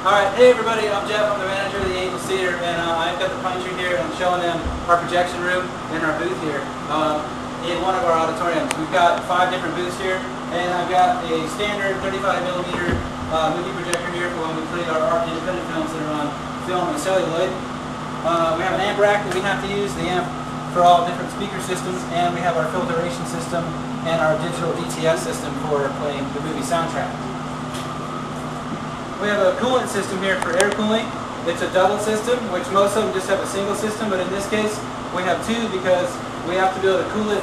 Alright, hey everybody, I'm Jeff, I'm the manager of the AC3dtheater, and I've got the Punisher here, and I'm showing them our projection room and our booth here in one of our auditoriums. We've got 5 different booths here, and I've got a standard 35mm movie projector here for when we play our art independent films that are on film and celluloid. We have an amp rack that we have to use, the amp for all different speaker systems, and we have our filtration system and our digital DTS system for playing the movie soundtrack. We have a coolant system here for air cooling. It's a double system, which most of them just have a single system, but in this case we have 2 because we have to be able to cool it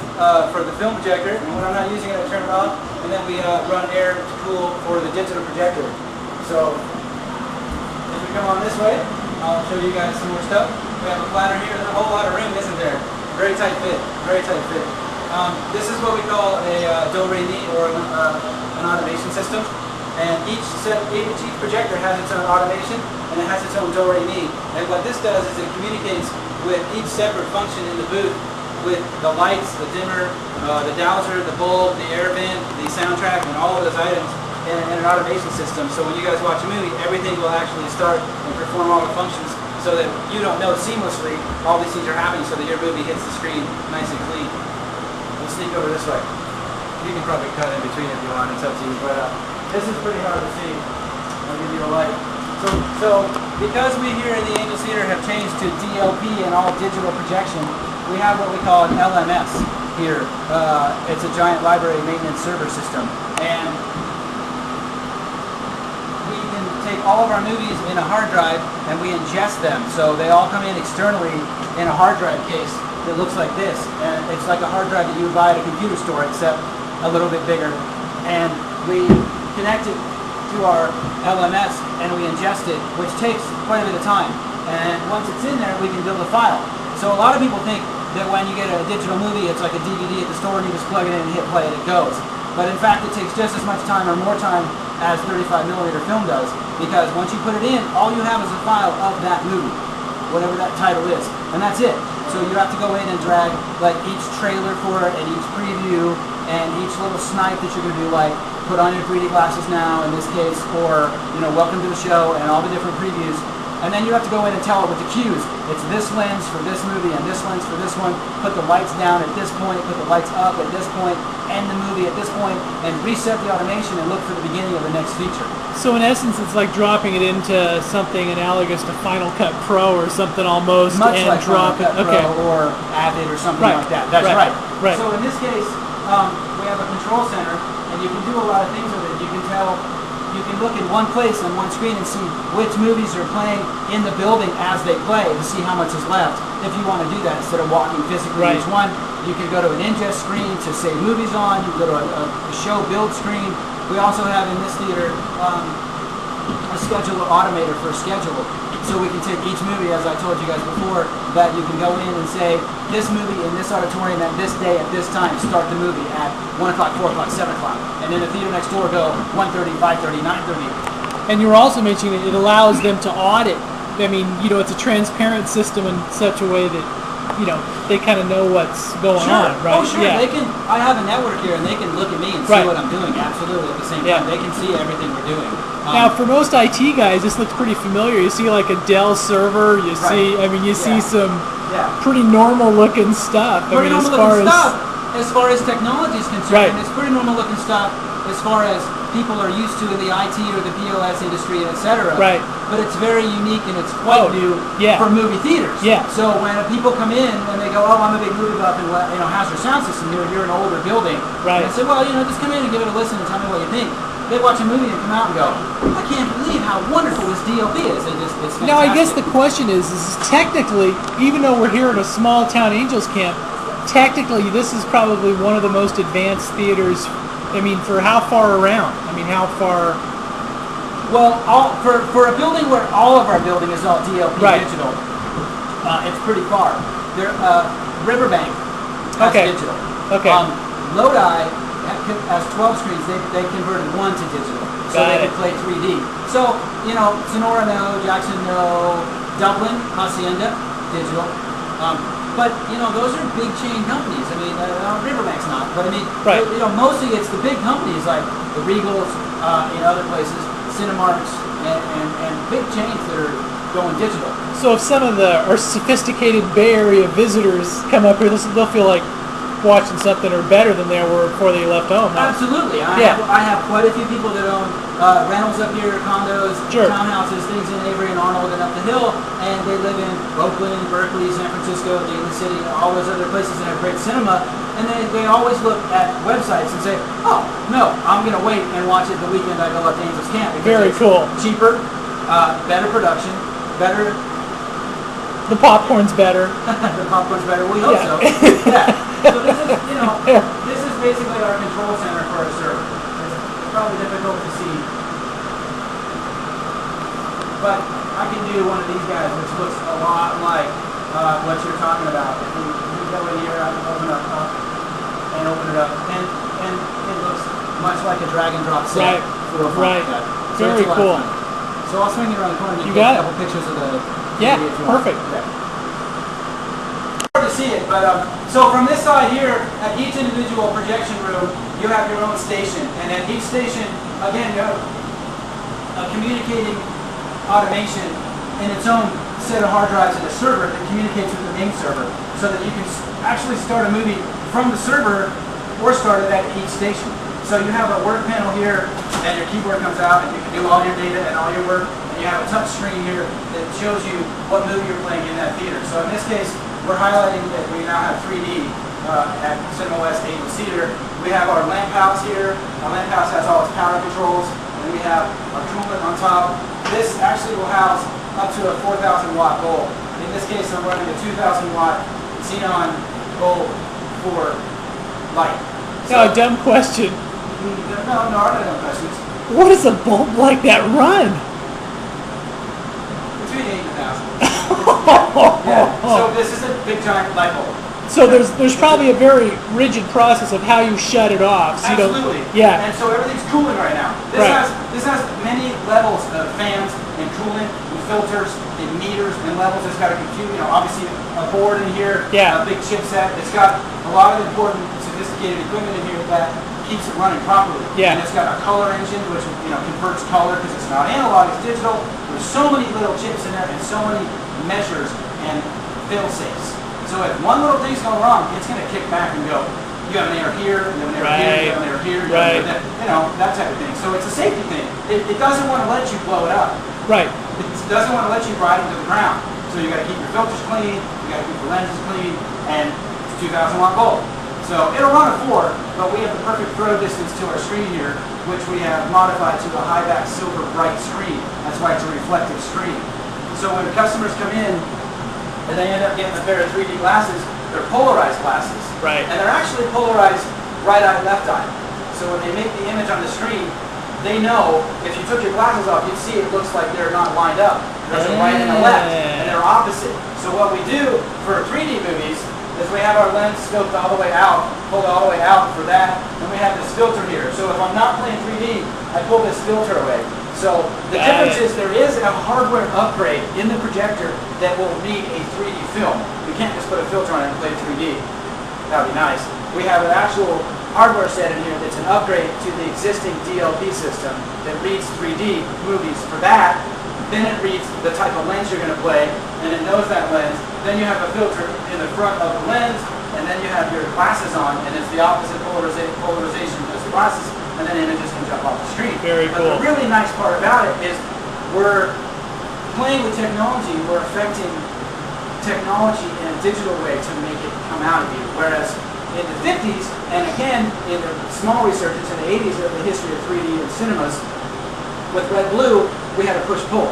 for the film projector, and when I'm not using it I turn it off, and then we run air to cool for the digital projector. So if we come on this way, I'll show you guys some more stuff. We have a platter here. There's a whole lot of room, isn't there? Very tight fit, very tight fit. This is what we call a do-re-mi, or an automation system. And each projector has its own automation, and it has its own do-re-mi. And what this does is it communicates with each separate function in the booth with the lights, the dimmer, the dowser, the bulb, the air vent, the soundtrack, and all of those items in an automation system. So when you guys watch a movie, everything will actually start and perform all the functions so that you don't know seamlessly all these things are happening so that your movie hits the screen nice and clean. We'll sneak over this way. You can probably cut in between if you want, it's up to you. But this is pretty hard to see. I'll give you a light. So because we here in the AC3dtheater have changed to DLP and all digital projection, we have what we call an LMS here. It's a giant library maintenance server system. And we can take all of our movies in a hard drive and we ingest them. So they all come in externally in a hard drive case that looks like this. And it's like a hard drive that you would buy at a computer store, except a little bit bigger. And we connect it to our LMS and we ingest it, which takes quite a bit of time. And once it's in there, we can build a file. So a lot of people think that when you get a digital movie, it's like a DVD at the store and you just plug it in and hit play and it goes. But in fact, it takes just as much time or more time as 35mm film does, because once you put it in, all you have is a file of that movie, whatever that title is, and that's it. So you have to go in and drag like each trailer for it and each preview and each little snipe that you're going to do, like put on your 3D glasses now in this case, or welcome to the show, and all the different previews. And then you have to go in and tell it with the cues. It's this lens for this movie and this lens for this one. Put the lights down at this point, put the lights up at this point, end the movie at this point, and reset the automation and look for the beginning of the next feature. So in essence, it's like dropping it into something analogous to Final Cut Pro or something almost, much and like drop Final Cut Pro or Avid or something like that. That's right. So in this case, we have a control center, and you can do a lot of things with it. You can tell. You can look in one place on one screen and see which movies are playing in the building as they play to see how much is left. If you want to do that instead of walking physically each one, you can go to an ingest screen to save movies on. You can go to a show build screen. We also have in this theater a scheduler automator for a schedule. So we can take each movie, as I told you guys before, that you can go in and say, this movie in this auditorium at this day at this time, start the movie at 1 o'clock, 4 o'clock, 7 o'clock. And then the theater next door go 1:30, 5:30, 9:30. And you were also mentioning that it allows them to audit. I mean, it's a transparent system in such a way that, they kind of know what's going on, right? Oh, sure. Yeah. I have a network here, and they can look at me and see what I'm doing. Absolutely, at the same time, they can see everything we're doing. Now, for most IT guys, this looks pretty familiar. You see like a Dell server. You see, see some pretty normal-looking stuff. Pretty normal-looking stuff as far as technology is concerned. And it's pretty normal-looking stuff as far as people are used to in the IT or the POS industry, etc. Right. But it's very unique and it's quite new for movie theaters. Yeah. So when people come in and they go, oh, I'm a big movie buff, and how's your sound system? You're an older building. Right. And I say, well, just come in and give it a listen and tell me what you think. They watch a movie and come out and go, I can't believe how wonderful this DLP is. It's fantastic. Now, I guess the question is technically, even though we're here at a small town Angels camp, technically this is probably one of the most advanced theaters. For how far around? How far? Well, for a building where all of our building is all DLP digital, it's pretty far. Riverbank has digital. Okay. Lodi has 12 screens. They converted 1 to digital, so they can play 3D. So Sonora no, Jackson no, Dublin, Hacienda, digital. But those are big chain companies. Riverbank's not, but mostly it's the big companies like the Regals in other places, Cinemarks, and big chains that are going digital. So if some of our sophisticated Bay Area visitors come up here, they'll feel like watching something or better than they were before they left home. Huh? Absolutely. Yeah. I have quite a few people that own rentals up here, condos, sure. townhouses, things in Avery and Arnold and up the hill, and they live in Oakland, Berkeley, San Francisco, Daly City, all those other places that have great cinema, and they always look at websites and say, oh, no, I'm going to wait and watch it the weekend I go up to Angels Camp. Very cool. Cheaper, better production, better... The popcorn's better. The popcorn's better. We hope so. Yeah. So this is, this is basically our control center for our server. It's probably difficult to see, but I can do one of these guys, which looks a lot like what you're talking about. If we go in here, I can open it up and open it up, and it looks much like a drag and drop set. Right. So Very cool. So I'll swing it around the corner and you get got a couple pictures of the. Yeah, perfect. Hard to see it, but so from this side here, at each individual projection room, you have your own station, and at each station, again, you have a communicating automation in its own set of hard drives and a server that communicates with the main server, so that you can actually start a movie from the server or start it at each station. So you have a work panel here, and your keyboard comes out, and you can do all your data and all your work. You have a touch screen here that shows you what movie you're playing in that theater. So in this case, we're highlighting that we now have 3D at Cinema West Angels Theater. We have our lamp house here. Our lamp house has all its power controls, and we have our coolant on top. This actually will house up to a 4,000 watt bulb. In this case, I'm running a 2,000 watt xenon bulb for light. So, dumb question. No, aren't no questions. What does a bulb like that run? Between 8 and 1,000. Yeah. So this is a big giant light bulb. So there's probably a very rigid process of how you shut it off. So Absolutely. Yeah. And so everything's cooling right now. This has many levels of fans and coolant and filters and meters and levels. It's got a computer, obviously a board in here, a big chipset. It's got a lot of important sophisticated equipment in here that keeps it running properly. Yeah. And it's got a color engine which converts color because it's not analog, it's digital. There's so many little chips in there and so many measures and fail-safes. So if one little thing's going wrong, it's going to kick back and go, you have an error here, you have an error here, you have an error here, you have an error there, that type of thing. So it's a safety thing. It doesn't want to let you blow it up. Right. It doesn't want to let you ride into the ground. So you got to keep your filters clean, you got to keep the lenses clean, and it's a 2,000 watt bulb. So it'll run a 4, but we have the perfect throw distance to our screen here, which we have modified to a high-back silver bright screen. That's why it's a reflective screen. So when the customers come in, and they end up getting a pair of 3D glasses, they're polarized glasses. Right. And they're actually polarized right eye, left eye. So when they make the image on the screen, they know if you took your glasses off, you'd see it looks like they're not lined up. There's a right and a left, and they're opposite. So what we do for 3D movies is we have our lens scoped all the way out, pulled all the way out for that, and we have this filter here. So if I'm not playing 3D, I pull this filter away. So the difference is there is a hardware upgrade in the projector that will read a 3D film. You can't just put a filter on it and play 3D. That would be nice. We have an actual hardware set in here that's an upgrade to the existing DLP system that reads 3D movies. For that, then it reads the type of lens you're going to play, and it knows that lens. Then you have a filter in the front of the lens, and then you have your glasses on, and it's the opposite polarization as the glasses, and then images can jump off the screen. Very cool. But the really nice part about it is we're playing with technology, we're affecting technology in a digital way to make it come out of you. Whereas in the 50s, and again in the small resurgence in the 80s of the history of 3D and cinemas, with red-blue, we had a push-pull.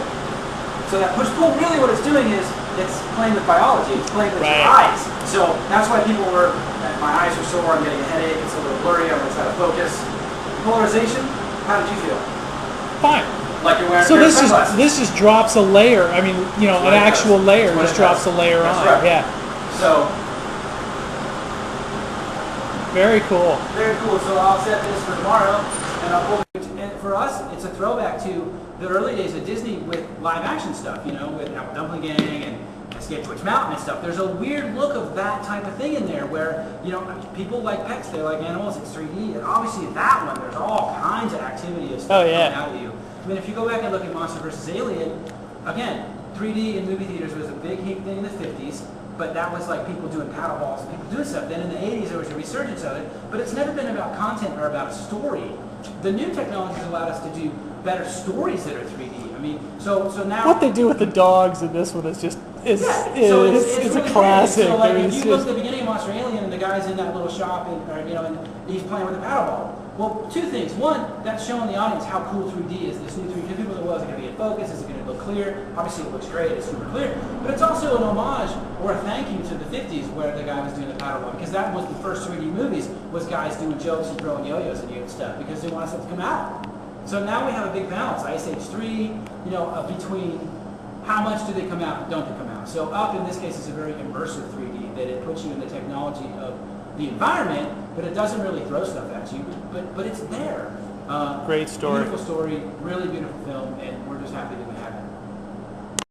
So that push-pull, really what it's doing is it's playing with biology, it's playing with your eyes. So that's why people were, my eyes are sore, I'm getting a headache, it's a little blurry, I'm going to try to focus. Polarization, how did you feel? Fine. Like you're wearing sunglasses. This just drops a layer. I mean, an actual layer just drops a layer on. Right. Yeah. So. Very cool. Very cool. So I'll set this for tomorrow, and I'll pull. And for us, it's a throwback to the early days of Disney with live action stuff. With Apple Dumpling Gang and Escape to Witch Mountain and stuff. There's a weird look of that type of thing in there where, people like pets, they like animals, it's 3D, and obviously that one, there's all kinds of activity of stuff coming out of you. mean, if you go back and look at Monster vs. Alien, again, 3D in movie theaters was a big thing in the 50s, but that was like people doing paddle balls and people doing stuff. Then in the 80s, there was a resurgence of it, but it's never been about content or about a story. The new technologies allowed us to do better stories that are 3D. I mean, so now... What they do with the dogs in this one is just, it's really a classic. So like, if you look at the beginning of Monster Alien and the guy's in that little shop and he's playing with a paddle ball. Well, two things. One, that's showing the audience how cool 3D is. This new 3D, people say, well, is it going to be in focus? Is it going to look clear? Obviously, it looks great. It's super clear. But it's also an homage or a thank you to the 50s where the guy was doing the paddle ball. Because that was the first 3D movies, was guys doing jokes and throwing yo-yos at you and stuff because they wanted stuff to come out. So now we have a big balance. Ice Age 3, between how much do they come out and don't they come out. So Up, in this case, is a very immersive 3D that it puts you in the technology of the environment, but it doesn't really throw stuff at you, but it's there. Great story. Beautiful story, really beautiful film, and we're just happy that we have it.